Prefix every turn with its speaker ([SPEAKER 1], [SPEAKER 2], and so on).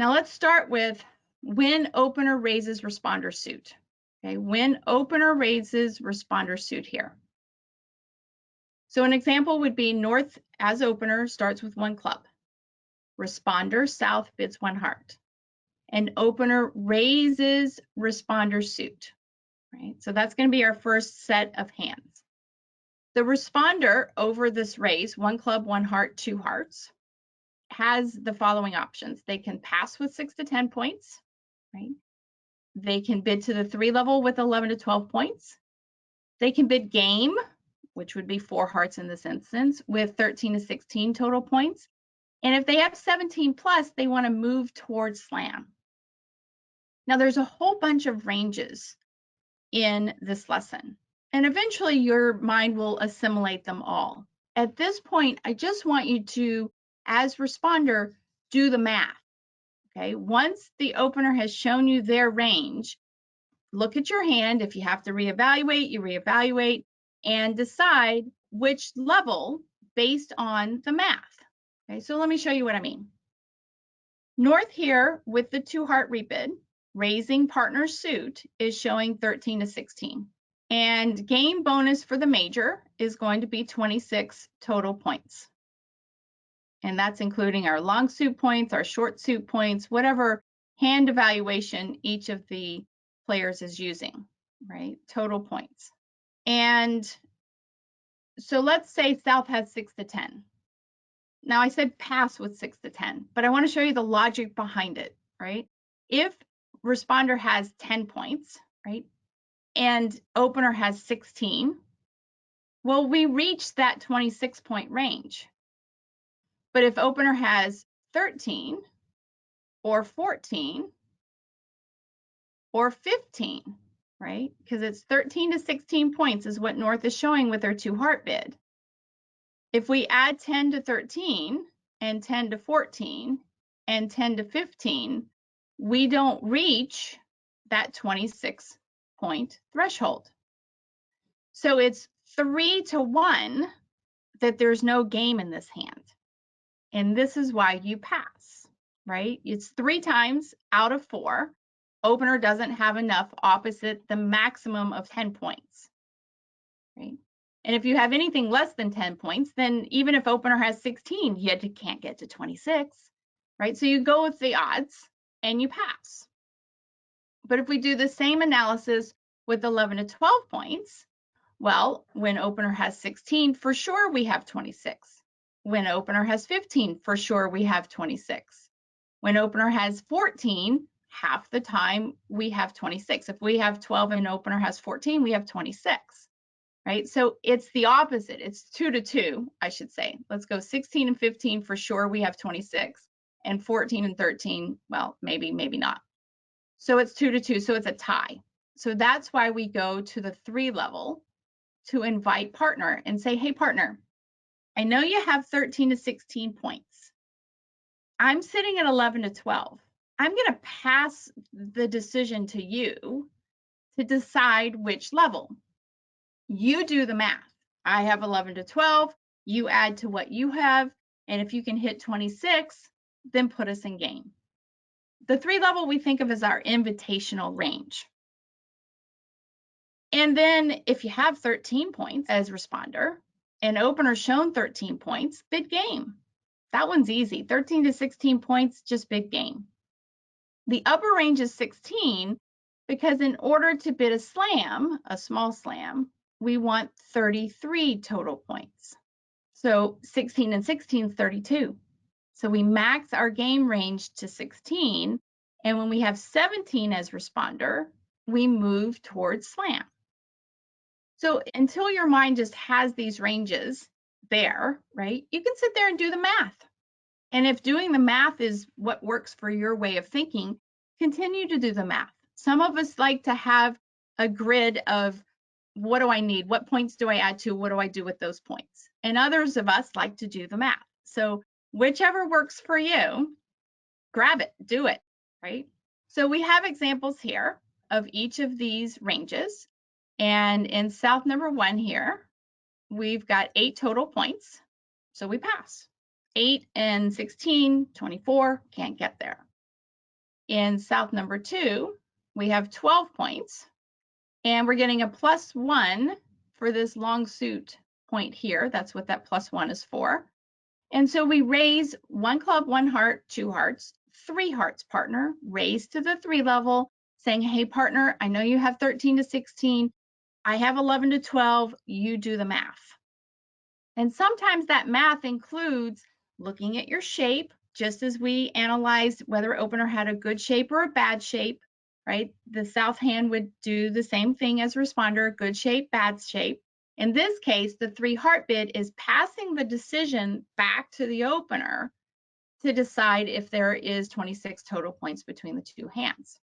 [SPEAKER 1] Now let's start with when opener raises responder suit. Okay, when opener raises responder suit here. So an example would be North as opener starts with 1 club. Responder South bids 1 heart. And opener raises responder suit. Right? So that's going to be our first set of hands. The responder over this raise, 1 club, 1 heart, 2 hearts, has the following options. They can pass with 6 to 10 points, right? They can bid to the 3 level with 11 to 12 points. They can bid game, which would be 4 hearts in this instance, with 13 to 16 total points. And if they have 17 plus, they want to move towards slam. Now there's a whole bunch of ranges in this lesson, and eventually your mind will assimilate them all. At this point, I just want you to, as responder, do the math. Okay, once the opener has shown you their range, look at your hand. If you have to reevaluate, you reevaluate and decide which level based on the math. Okay, so let me show you what I mean. North here with the 2 heart rebid, raising partner suit, is showing 13 to 16. And game bonus for the major is going to be 26 total points. And that's including our long suit points, our short suit points, whatever hand evaluation each of the players is using, right? Total points. And so let's say South has 6 to 10. Now I said pass with 6 to 10, but I want to show you the logic behind it, right? If responder has 10 points, right, and opener has 16, well, we reach that 26-point range. But if opener has 13 or 14 or 15, right, because it's 13 to 16 points is what North is showing with their 2 heart bid. If we add 10 to 13 and 10 to 14 and 10 to 15, we don't reach that 26-point threshold. So it's 3 to 1 that there's no game in this hand. And this is why you pass, right? It's 3 times out of 4. Opener doesn't have enough opposite the maximum of 10 points, right? And if you have anything less than 10 points, then even if opener has 16, you can't get to 26, right? So you go with the odds and you pass. But if we do the same analysis with 11 to 12 points, well, when opener has 16, for sure we have 26. When opener has 15, for sure we have 26. When opener has 14, half the time we have 26. If we have 12 and opener has 14, we have 26, right? So it's the opposite. It's 2 to 2, I should say. Let's go 16 and 15, for sure we have 26. And 14 and 13, well, maybe, maybe not. So it's 2 to 2, so it's a tie. So that's why we go to the 3 level to invite partner and say, hey, partner, I know you have 13 to 16 points. I'm sitting at 11 to 12. I'm going to pass the decision to you to decide which level. You do the math. I have 11 to 12. You add to what you have. And if you can hit 26, then put us in game. The 3 level we think of as our invitational range. And then if you have 13 points as responder and opener shown 13 points, bid game. That one's easy. 13 to 16 points, just bid game. The upper range is 16 because in order to bid a slam, a small slam, we want 33 total points. So 16 and 16 is 32. So we max our game range to 16. And when we have 17 as responder, we move towards slam. So until your mind just has these ranges there, right, you can sit there and do the math. And if doing the math is what works for your way of thinking, continue to do the math. Some of us like to have a grid of what do I need? What points do I add to? What do I do with those points? And others of us like to do the math. So whichever works for you, grab it, do it, right? So we have examples here of each of these ranges. And in South number 1 here, we've got 8 total points. So we pass. 8 and 16, 24, can't get there. in South number 2, we have 12 points, and we're getting a +1 for this long suit point here. That's what that +1 is for. And so we raise 1 club, 1 heart, 2 hearts, 3 hearts, partner, raise to the 3 level, saying, hey, partner, I know you have 13 to 16. I have 11 to 12. You do the math. And sometimes that math includes looking at your shape, just as we analyzed whether opener had a good shape or a bad shape, right? The south hand would do the same thing as responder, good shape, bad shape. In this case, the 3 heart bid is passing the decision back to the opener to decide if there is 26 total points between the 2 hands.